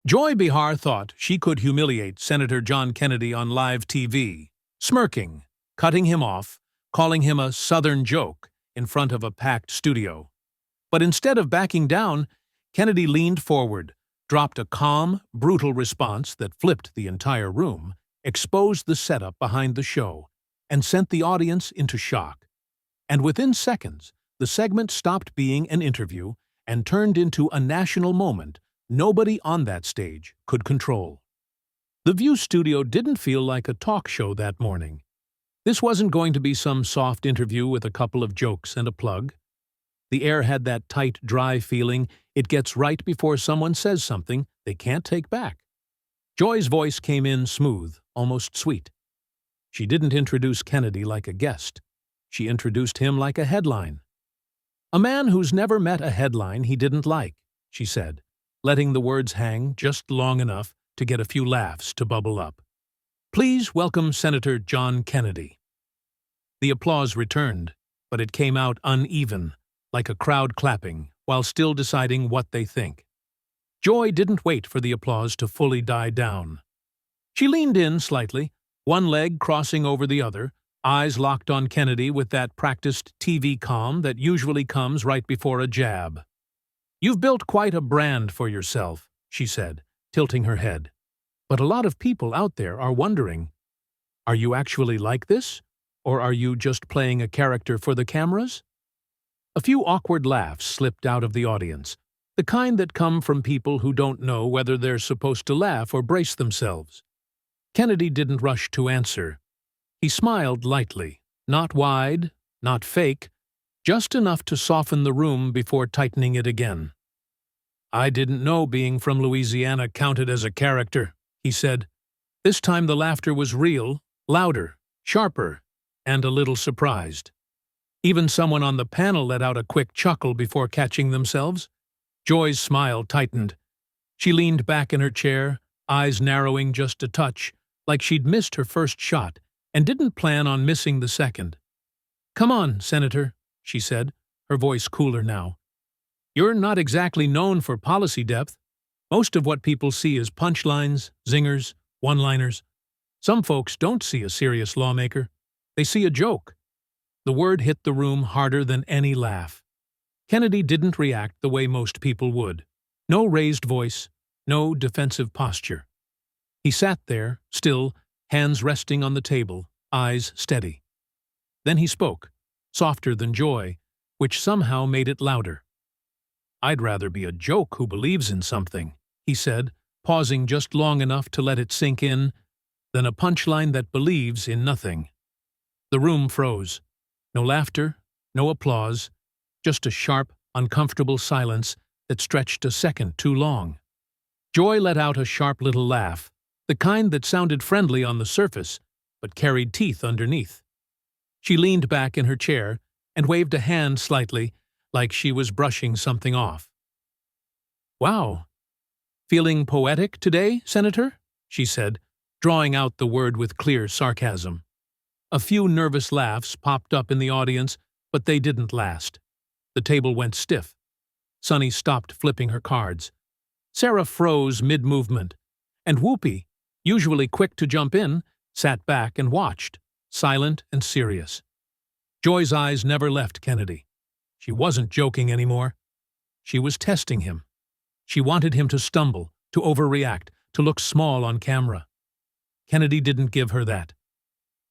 Joy Behar thought she could humiliate Senator John Kennedy on live TV, smirking, cutting him off, calling him a Southern joke in front of a packed studio. But instead of backing down, Kennedy leaned forward, dropped a calm, brutal response that flipped the entire room, exposed the setup behind the show, and sent the audience into shock. And within seconds, the segment stopped being an interview and turned into a national moment nobody on that stage could control. The View studio didn't feel like a talk show that morning. This wasn't going to be some soft interview with a couple of jokes and a plug. The air had that tight, dry feeling it gets right before someone says something they can't take back. Joy's voice came in smooth, almost sweet. She didn't introduce Kennedy like a guest. She introduced him like a headline. "A man who's never met a headline he didn't like," she said, letting the words hang just long enough to get a few laughs to bubble up. "Please welcome Senator John Kennedy." The applause returned, but it came out uneven, like a crowd clapping, while still deciding what they think. Joy didn't wait for the applause to fully die down. She leaned in slightly, one leg crossing over the other, eyes locked on Kennedy with that practiced TV calm that usually comes right before a jab. "You've built quite a brand for yourself," she said, tilting her head. "But a lot of people out there are wondering, are you actually like this? Or are you just playing a character for the cameras?" A few awkward laughs slipped out of the audience, the kind that come from people who don't know whether they're supposed to laugh or brace themselves. Kennedy didn't rush to answer. He smiled lightly, not wide, not fake, just enough to soften the room before tightening it again. "I didn't know being from Louisiana counted as a character," he said. This time the laughter was real, louder, sharper, and a little surprised. Even someone on the panel let out a quick chuckle before catching themselves. Joy's smile tightened. She leaned back in her chair, eyes narrowing just a touch, like she'd missed her first shot and didn't plan on missing the second. "Come on, Senator," she said, her voice cooler now. "You're not exactly known for policy depth. Most of what people see is punchlines, zingers, one-liners. Some folks don't see a serious lawmaker. They see a joke." The word hit the room harder than any laugh. Kennedy didn't react the way most people would. No raised voice, no defensive posture. He sat there, still, hands resting on the table, eyes steady. Then he spoke, softer than Joy, which somehow made it louder. "I'd rather be a joke who believes in something," he said, pausing just long enough to let it sink in, than a punchline that believes in nothing. The room froze. No laughter, no applause, just a sharp, uncomfortable silence that stretched a second too long. Joy let out a sharp little laugh, the kind that sounded friendly on the surface, but carried teeth underneath. She leaned back in her chair and waved a hand slightly, like she was brushing something off. "Wow. Feeling poetic today, Senator?" she said, drawing out the word with clear sarcasm. A few nervous laughs popped up in the audience, but they didn't last. The table went stiff. Sunny stopped flipping her cards. Sarah froze mid-movement, and Whoopi, usually quick to jump in, sat back and watched, silent and serious. Joy's eyes never left Kennedy. She wasn't joking anymore. She was testing him. She wanted him to stumble, to overreact, to look small on camera. Kennedy didn't give her that.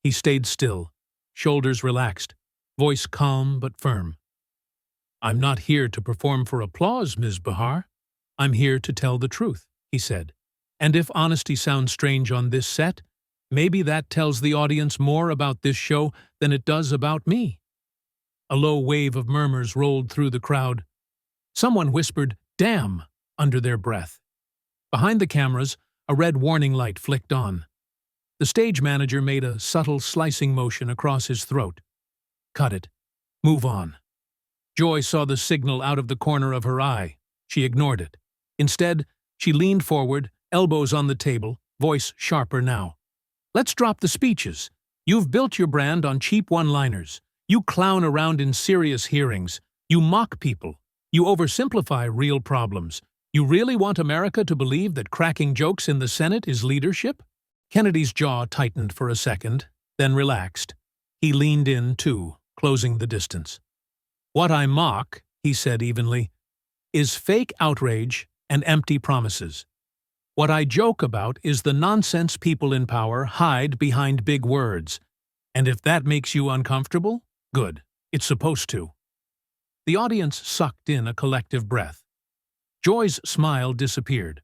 He stayed still, shoulders relaxed, voice calm but firm. "I'm not here to perform for applause, Ms. Behar. I'm here to tell the truth," he said. "And if honesty sounds strange on this set, maybe that tells the audience more about this show than it does about me." A low wave of murmurs rolled through the crowd. Someone whispered, "Damn," under their breath. Behind the cameras, a red warning light flicked on. The stage manager made a subtle slicing motion across his throat. "Cut it. Move on." Joy saw the signal out of the corner of her eye. She ignored it. Instead, she leaned forward, elbows on the table, voice sharper now. "Let's drop the speeches. You've built your brand on cheap one-liners. You clown around in serious hearings. You mock people. You oversimplify real problems. You really want America to believe that cracking jokes in the Senate is leadership? Kennedy's jaw tightened for a second, then relaxed. He leaned in, too, closing the distance. What I mock, he said evenly, is fake outrage and empty promises. What I joke about is the nonsense people in power hide behind big words. And if that makes you uncomfortable, good. It's supposed to. The audience sucked in a collective breath. Joy's smile disappeared.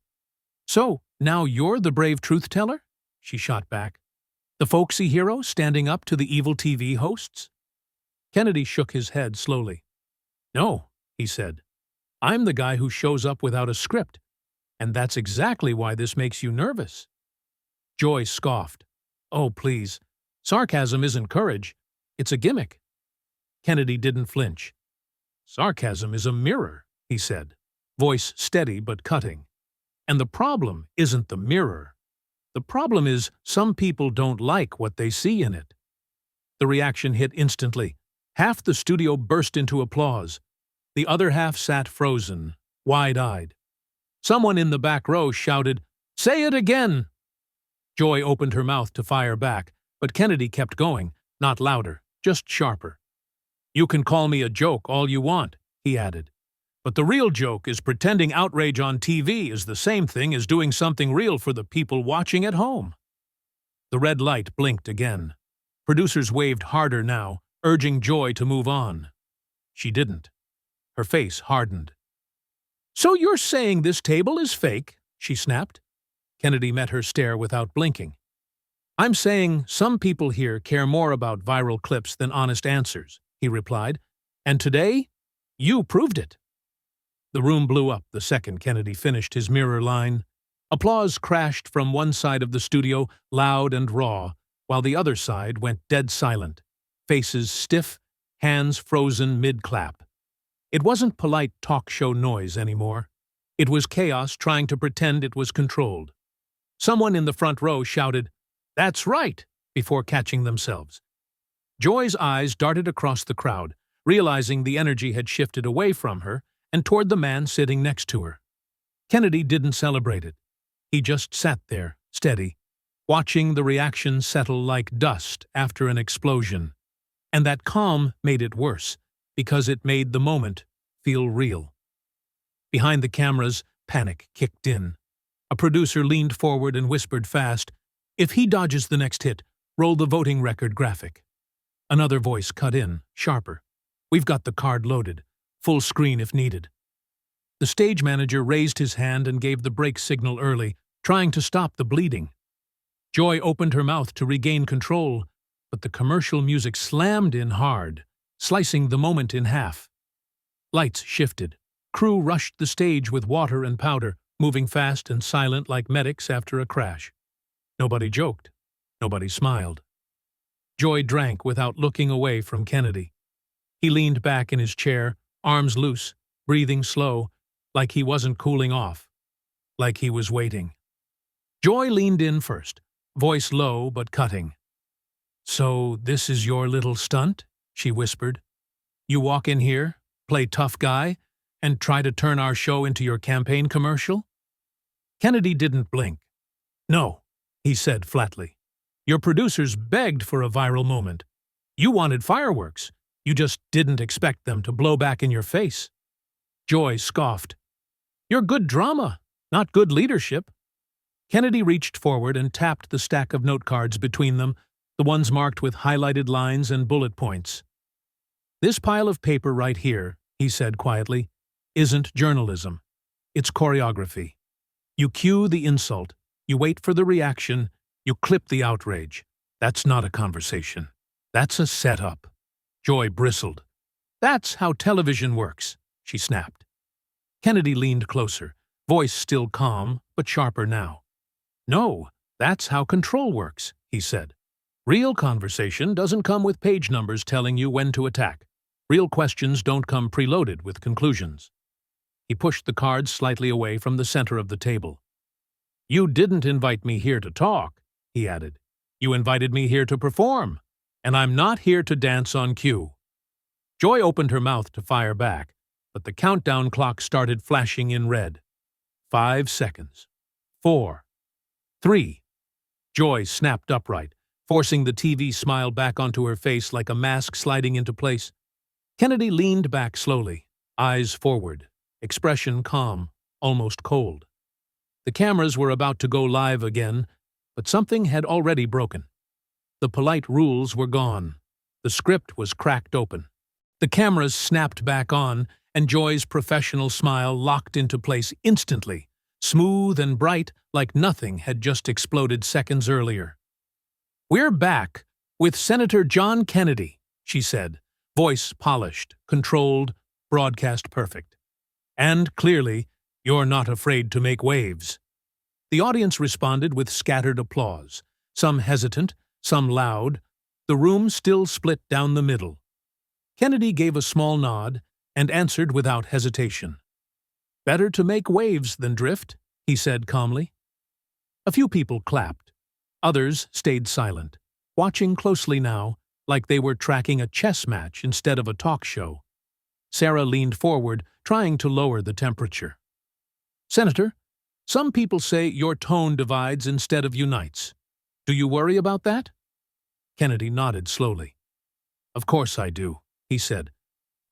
So, now you're the brave truth-teller? She shot back. The folksy hero standing up to the evil TV hosts? Kennedy shook his head slowly. No, he said. I'm the guy who shows up without a script, and that's exactly why this makes you nervous. Joy scoffed. Oh, please. Sarcasm isn't courage. It's a gimmick. Kennedy didn't flinch. Sarcasm is a mirror, he said, voice steady but cutting. And the problem isn't the mirror. The problem is some people don't like what they see in it. The reaction hit instantly. Half the studio burst into applause. The other half sat frozen, wide-eyed. Someone in the back row shouted, "Say it again!" Joy opened her mouth to fire back, but Kennedy kept going, not louder, just sharper. You can call me a joke all you want, he added. But the real joke is pretending outrage on TV is the same thing as doing something real for the people watching at home. The red light blinked again. Producers waved harder now, urging Joy to move on. She didn't. Her face hardened. So you're saying this table is fake? She snapped. Kennedy met her stare without blinking. I'm saying some people here care more about viral clips than honest answers, he replied. And today, you proved it. The room blew up the second Kennedy finished his mirror line. Applause crashed from one side of the studio, loud and raw, while the other side went dead silent, faces stiff, hands frozen mid-clap. It wasn't polite talk show noise anymore. It was chaos trying to pretend it was controlled. Someone in the front row shouted, "That's right," before catching themselves. Joy's eyes darted across the crowd, realizing the energy had shifted away from her and toward the man sitting next to her. Kennedy didn't celebrate it. He just sat there, steady, watching the reaction settle like dust after an explosion. And that calm made it worse, because it made the moment feel real. Behind the cameras, panic kicked in. A producer leaned forward and whispered fast, "If he dodges the next hit, roll the voting record graphic." Another voice cut in, sharper. "We've got the card loaded. Full screen if needed." The stage manager raised his hand and gave the break signal early, trying to stop the bleeding. Joy opened her mouth to regain control, but the commercial music slammed in hard, slicing the moment in half. Lights shifted. Crew rushed the stage with water and powder, moving fast and silent like medics after a crash. Nobody joked. Nobody smiled. Joy drank without looking away from Kennedy. He leaned back in his chair, arms loose, breathing slow, like he wasn't cooling off, like he was waiting. Joy leaned in first, voice low but cutting. "So this is your little stunt?" she whispered. "You walk in here, play tough guy, and try to turn our show into your campaign commercial?" Kennedy didn't blink. "No," he said flatly. "Your producers begged for a viral moment. You wanted fireworks. You just didn't expect them to blow back in your face." Joy scoffed. "You're good drama, not good leadership." Kennedy reached forward and tapped the stack of note cards between them, the ones marked with highlighted lines and bullet points. "This pile of paper right here," he said quietly, "isn't journalism. It's choreography. You cue the insult, you wait for the reaction, you clip the outrage. That's not a conversation. That's a setup." Joy bristled. "That's how television works," she snapped. Kennedy leaned closer, voice still calm, but sharper now. "No, that's how control works," he said. "Real conversation doesn't come with page numbers telling you when to attack. Real questions don't come preloaded with conclusions." He pushed the cards slightly away from the center of the table. "You didn't invite me here to talk," he added. "You invited me here to perform, and I'm not here to dance on cue." Joy opened her mouth to fire back, but the countdown clock started flashing in red. 5 seconds. 4. 3. Joy snapped upright, forcing the TV smile back onto her face like a mask sliding into place. Kennedy leaned back slowly, eyes forward, expression calm, almost cold. The cameras were about to go live again, but something had already broken. The polite rules were gone. The script was cracked open. The cameras snapped back on, and Joy's professional smile locked into place instantly, smooth and bright like nothing had just exploded seconds earlier. "We're back with Senator John Kennedy," she said, voice polished, controlled, broadcast perfect. "And clearly, you're not afraid to make waves." The audience responded with scattered applause, some hesitant, some loud, the room still split down the middle. Kennedy gave a small nod and answered without hesitation. "Better to make waves than drift," he said calmly. A few people clapped. Others stayed silent, watching closely now, like they were tracking a chess match instead of a talk show. Sarah leaned forward, trying to lower the temperature. "Senator, some people say your tone divides instead of unites. Do you worry about that?" Kennedy nodded slowly. "Of course I do," he said.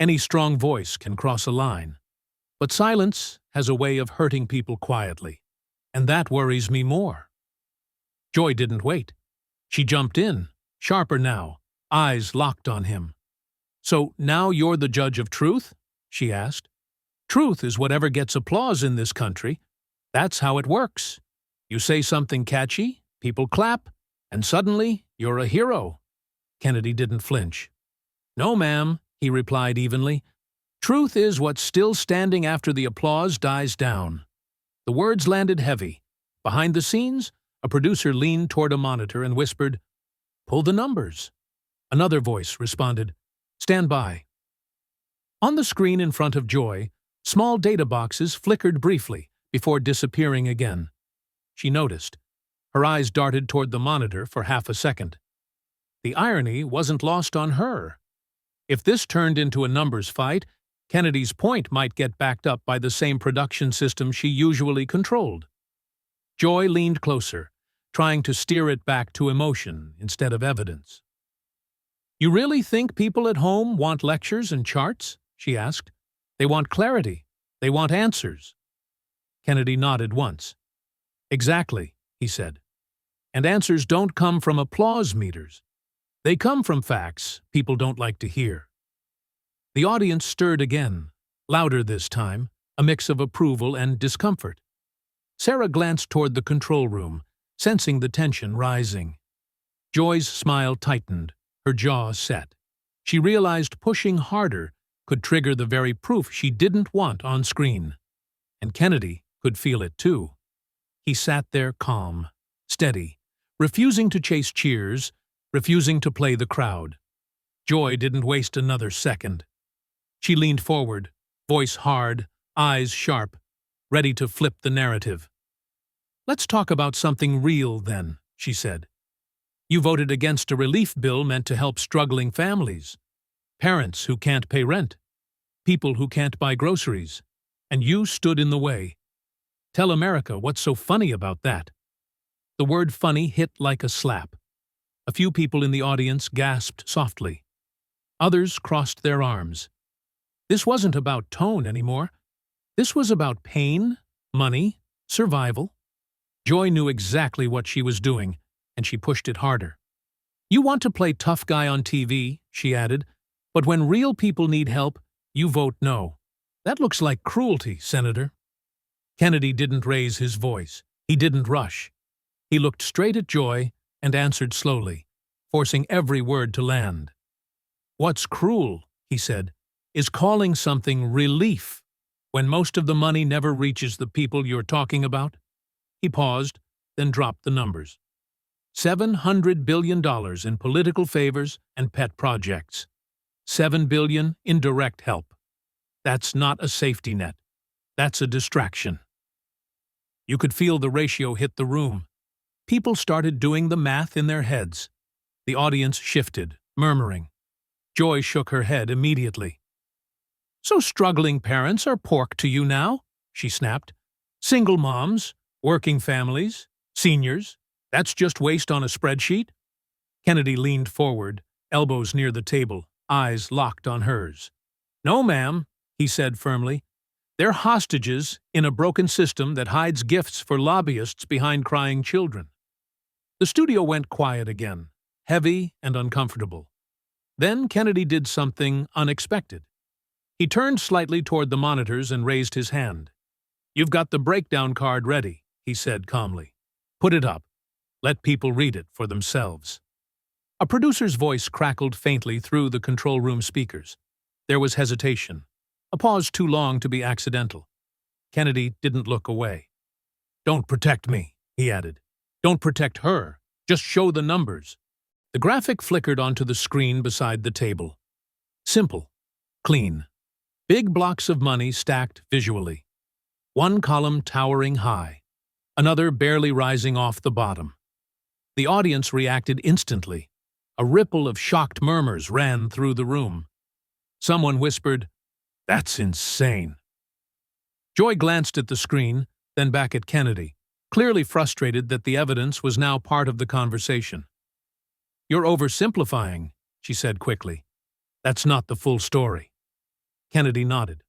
"Any strong voice can cross a line. But silence has a way of hurting people quietly, and that worries me more." Joy didn't wait. She jumped in, sharper now, eyes locked on him. "So now you're the judge of truth?" she asked. "Truth is whatever gets applause in this country. That's how it works. You say something catchy, people clap, and suddenly you're a hero." Kennedy didn't flinch. "No, ma'am," he replied evenly. "Truth is what's still standing after the applause dies down." The words landed heavy. Behind the scenes, a producer leaned toward a monitor and whispered, "Pull the numbers." Another voice responded, "Stand by." On the screen in front of Joy, small data boxes flickered briefly before disappearing again. She noticed. Her eyes darted toward the monitor for half a second. The irony wasn't lost on her. If this turned into a numbers fight, Kennedy's point might get backed up by the same production system she usually controlled. Joy leaned closer, trying to steer it back to emotion instead of evidence. "You really think people at home want lectures and charts?" she asked. "They want clarity. They want answers." Kennedy nodded once. "Exactly," he said. "And answers don't come from applause meters. They come from facts people don't like to hear." The audience stirred again, louder this time, a mix of approval and discomfort. Sarah glanced toward the control room, sensing the tension rising. Joy's smile tightened, her jaw set. She realized pushing harder could trigger the very proof she didn't want on screen. And Kennedy could feel it too. He sat there calm, steady, refusing to chase cheers, refusing to play the crowd. Joy didn't waste another second. She leaned forward, voice hard, eyes sharp, ready to flip the narrative. "Let's talk about something real, then," she said. "You voted against a relief bill meant to help struggling families, parents who can't pay rent, people who can't buy groceries, and you stood in the way. Tell America what's so funny about that." The word funny hit like a slap. A few people in the audience gasped softly. Others crossed their arms. This wasn't about tone anymore. This was about pain, money, survival. Joy knew exactly what she was doing, and she pushed it harder. "You want to play tough guy on TV," she added, "but when real people need help, you vote no. That looks like cruelty, Senator." Kennedy didn't raise his voice. He didn't rush. He looked straight at Joy and answered slowly, forcing every word to land. "What's cruel," he said, "is calling something relief when most of the money never reaches the people you're talking about." He paused, then dropped the numbers. $700 billion in political favors and pet projects. $7 billion in direct help. That's not a safety net. That's a distraction. You could feel the ratio hit the room. People started doing the math in their heads. The audience shifted, murmuring. Joy shook her head immediately. "So struggling parents are pork to you now?" she snapped. Single moms, working families, seniors. That's just waste on a spreadsheet? Kennedy leaned forward, elbows near the table, eyes locked on hers. No, ma'am, he said firmly. They're hostages in a broken system that hides gifts for lobbyists behind crying children. The studio went quiet again, heavy and uncomfortable. Then Kennedy did something unexpected. He turned slightly toward the monitors and raised his hand. You've got the breakdown card ready, he said calmly. Put it up. Let people read it for themselves. A producer's voice crackled faintly through the control room speakers. There was hesitation, a pause too long to be accidental. Kennedy didn't look away. Don't protect me, he added. Don't protect her. Just show the numbers. The graphic flickered onto the screen beside the table. Simple. Clean. Big blocks of money stacked visually. One column towering high, another barely rising off the bottom. The audience reacted instantly. A ripple of shocked murmurs ran through the room. Someone whispered, "That's insane." Joy glanced at the screen, then back at Kennedy, clearly frustrated that the evidence was now part of the conversation. "You're oversimplifying," she said quickly. "That's not the full story." Kennedy nodded.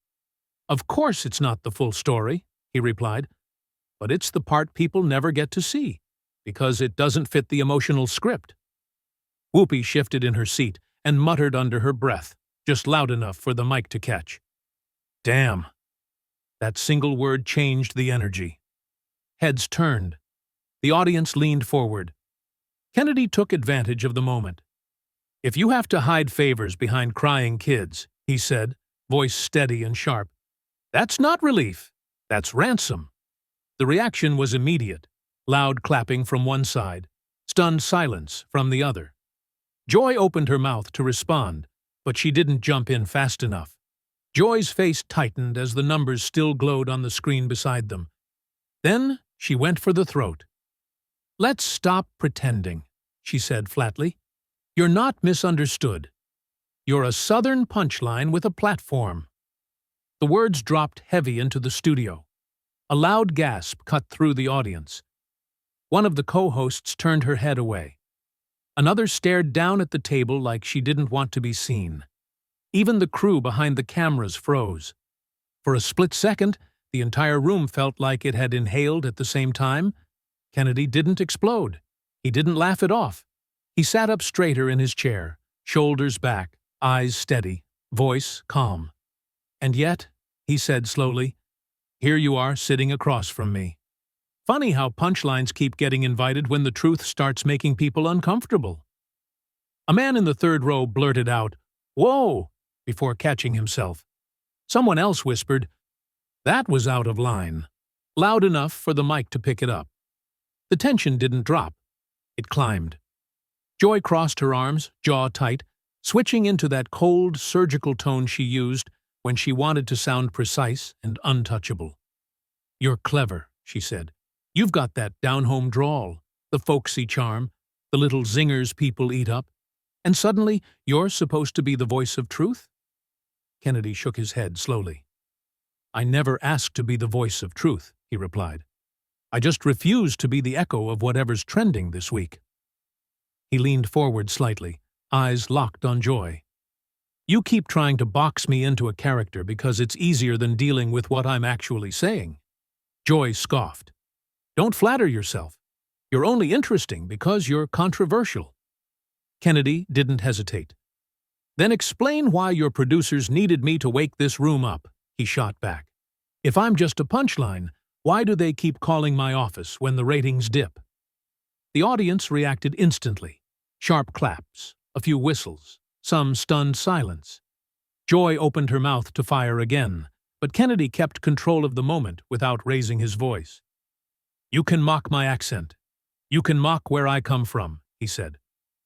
"Of course it's not the full story," he replied, "but it's the part people never get to see, because it doesn't fit the emotional script." Whoopi shifted in her seat and muttered under her breath, just loud enough for the mic to catch. "Damn." That single word changed the energy. Heads turned. The audience leaned forward. Kennedy took advantage of the moment. "If you have to hide favors behind crying kids," he said, voice steady and sharp, "that's not relief. That's ransom." The reaction was immediate. Loud clapping from one side, stunned silence from the other. Joy opened her mouth to respond, but she didn't jump in fast enough. Joy's face tightened as the numbers still glowed on the screen beside them. Then she went for the throat. "Let's stop pretending," she said flatly. "You're not misunderstood. You're a Southern punchline with a platform." The words dropped heavy into the studio. A loud gasp cut through the audience. One of the co-hosts turned her head away. Another stared down at the table like she didn't want to be seen. Even the crew behind the cameras froze. For a split second, the entire room felt like it had inhaled at the same time. Kennedy didn't explode. He didn't laugh it off. He sat up straighter in his chair, shoulders back, eyes steady, voice calm. "And yet," he said slowly, "here you are sitting across from me. Funny how punchlines keep getting invited when the truth starts making people uncomfortable." A man in the third row blurted out, "Whoa!" before catching himself. Someone else whispered, "That was out of line," loud enough for the mic to pick it up. The tension didn't drop. It climbed. Joy crossed her arms, jaw tight, switching into that cold, surgical tone she used when she wanted to sound precise and untouchable. "You're clever," she said. "You've got that down-home drawl, the folksy charm, the little zingers people eat up, and suddenly you're supposed to be the voice of truth?" Kennedy shook his head slowly. "I never asked to be the voice of truth," he replied. "I just refuse to be the echo of whatever's trending this week." He leaned forward slightly, eyes locked on Joy. "You keep trying to box me into a character because it's easier than dealing with what I'm actually saying." Joy scoffed. "Don't flatter yourself. You're only interesting because you're controversial." Kennedy didn't hesitate. "Then explain why your producers needed me to wake this room up," he shot back. "If I'm just a punchline, why do they keep calling my office when the ratings dip?" The audience reacted instantly. Sharp claps, a few whistles, some stunned silence. Joy opened her mouth to fire again, but Kennedy kept control of the moment without raising his voice. "You can mock my accent. You can mock where I come from," he said.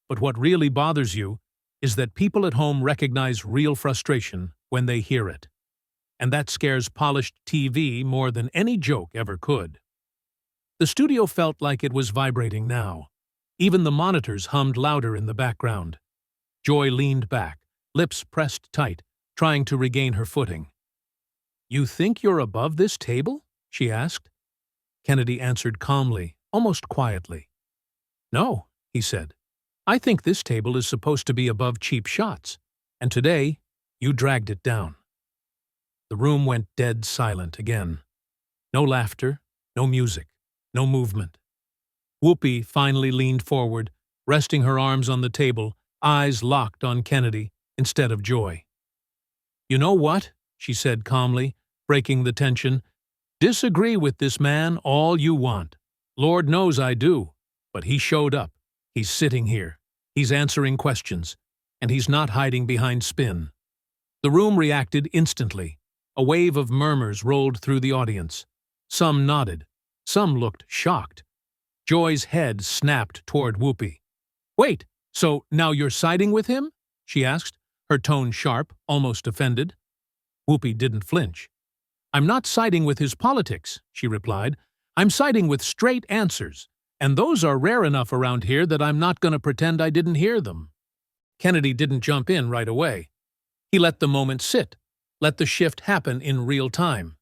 "But what really bothers you is that people at home recognize real frustration when they hear it. And that scares polished TV more than any joke ever could." The studio felt like it was vibrating now. Even the monitors hummed louder in the background. Joy leaned back, lips pressed tight, trying to regain her footing. "You think you're above this table?" she asked, Kennedy answered calmly, almost quietly. No, he said. I think this table is supposed to be above cheap shots, and today you dragged it down. The room went dead silent again. No laughter, no music, no movement. Whoopi finally leaned forward, resting her arms on the table, eyes locked on Kennedy instead of Joy. You know what? She said calmly, breaking the tension. Disagree with this man all you want. Lord knows I do. But he showed up. He's sitting here. He's answering questions. And he's not hiding behind spin. The room reacted instantly. A wave of murmurs rolled through the audience. Some nodded. Some looked shocked. Joy's head snapped toward Whoopi. Wait, so now you're siding with him? She asked, her tone sharp, almost offended. Whoopi didn't flinch. I'm not siding with his politics, she replied. I'm siding with straight answers, and those are rare enough around here that I'm not going to pretend I didn't hear them. Kennedy didn't jump in right away. He let the moment sit, let the shift happen in real time.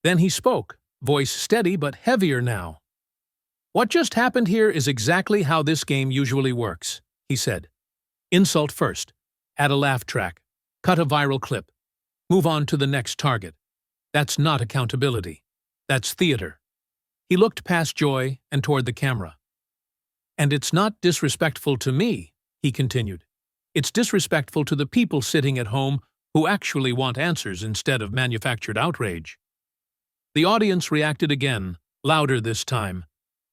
Then he spoke, voice steady but heavier now. What just happened here is exactly how this game usually works, he said. Insult first, add a laugh track, cut a viral clip, move on to the next target. That's not accountability. That's theater. He looked past Joy and toward the camera. And it's not disrespectful to me, he continued. It's disrespectful to the people sitting at home who actually want answers instead of manufactured outrage. The audience reacted again, louder this time.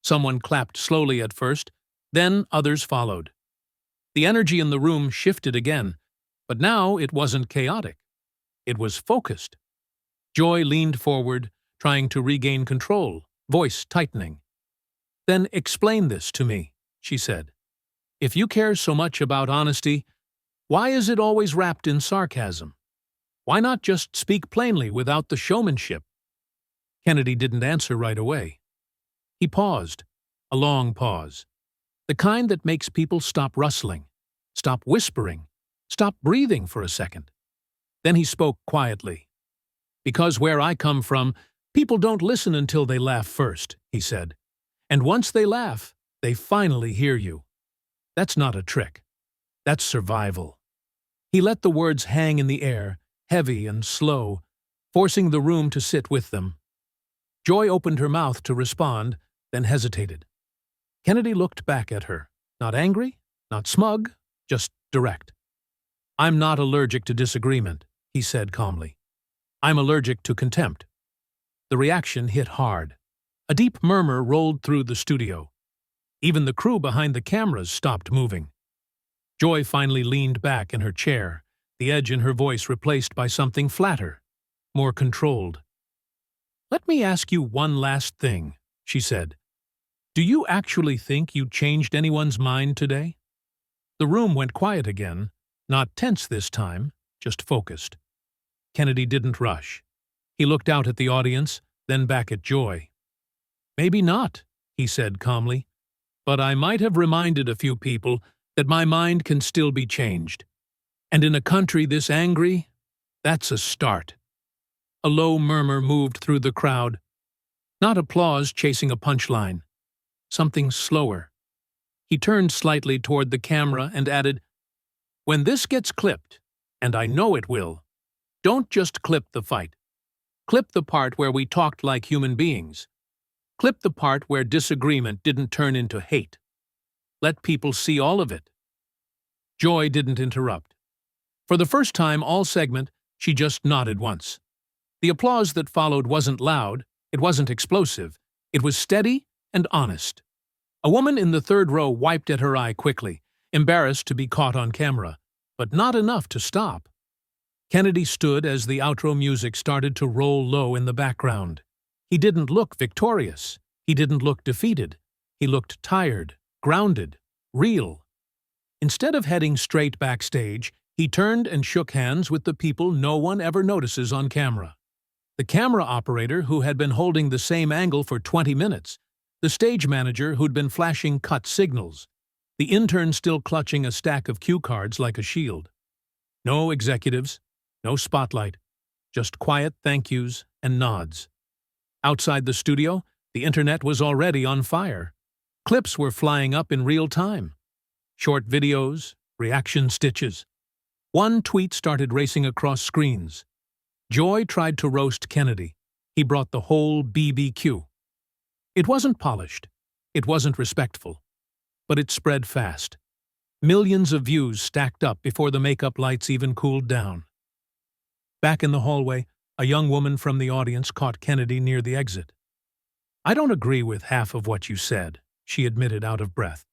Someone clapped slowly at first, then others followed. The energy in the room shifted again, but now it wasn't chaotic. It was focused. Joy leaned forward, trying to regain control, voice tightening. Then explain this to me, she said. If you care so much about honesty, why is it always wrapped in sarcasm? Why not just speak plainly without the showmanship? Kennedy didn't answer right away. He paused, a long pause, the kind that makes people stop rustling, stop whispering, stop breathing for a second. Then he spoke quietly. Because where I come from, people don't listen until they laugh first, he said. And once they laugh, they finally hear you. That's not a trick. That's survival. He let the words hang in the air, heavy and slow, forcing the room to sit with them. Joy opened her mouth to respond, then hesitated. Kennedy looked back at her, not angry, not smug, just direct. I'm not allergic to disagreement, he said calmly. I'm allergic to contempt. The reaction hit hard. A deep murmur rolled through the studio. Even the crew behind the cameras stopped moving. Joy finally leaned back in her chair, the edge in her voice replaced by something flatter, more controlled. Let me ask you one last thing, she said. Do you actually think you changed anyone's mind today? The room went quiet again, not tense this time, just focused. Kennedy didn't rush. He looked out at the audience, then back at Joy. Maybe not, he said calmly, but I might have reminded a few people that my mind can still be changed. And in a country this angry, that's a start. A low murmur moved through the crowd. Not applause chasing a punchline. Something slower. He turned slightly toward the camera and added, When this gets clipped, and I know it will, don't just clip the fight. Clip the part where we talked like human beings. Clip the part where disagreement didn't turn into hate. Let people see all of it. Joy didn't interrupt. For the first time all segment, she just nodded once. The applause that followed wasn't loud, it wasn't explosive, it was steady and honest. A woman in the third row wiped at her eye quickly, embarrassed to be caught on camera, but not enough to stop. Kennedy stood as the outro music started to roll low in the background. He didn't look victorious. He didn't look defeated. He looked tired, grounded, real. Instead of heading straight backstage, he turned and shook hands with the people no one ever notices on camera. The camera operator who had been holding the same angle for 20 minutes, the stage manager who'd been flashing cut signals, the intern still clutching a stack of cue cards like a shield. No executives, no spotlight, just quiet thank yous and nods. Outside the studio, The internet was already on fire. Clips were flying up in real time. Short videos, reaction stitches. One tweet started racing across screens. Joy tried to roast Kennedy. He brought the whole BBQ. It wasn't polished. It wasn't respectful. But it spread fast. Millions of views stacked up before the makeup lights even cooled down. Back in the hallway, a young woman from the audience caught Kennedy near the exit. "I don't agree with half of what you said," she admitted out of breath.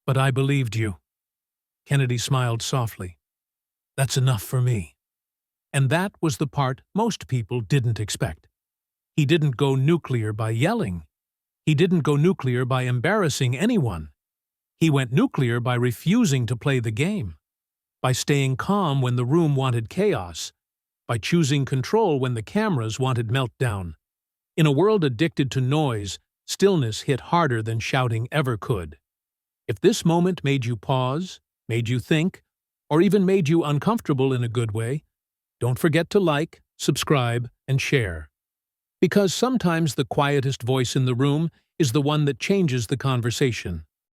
"But I believed you." Kennedy smiled softly. "That's enough for me." And that was the part most people didn't expect. He didn't go nuclear by yelling. He didn't go nuclear by embarrassing anyone. He went nuclear by refusing to play the game, by staying calm when the room wanted chaos, by choosing control when the cameras wanted meltdown. In a world addicted to noise, stillness hit harder than shouting ever could. If this moment made you pause, made you think, or even made you uncomfortable in a good way, don't forget to like, subscribe, and share. Because sometimes the quietest voice in the room is the one that changes the conversation.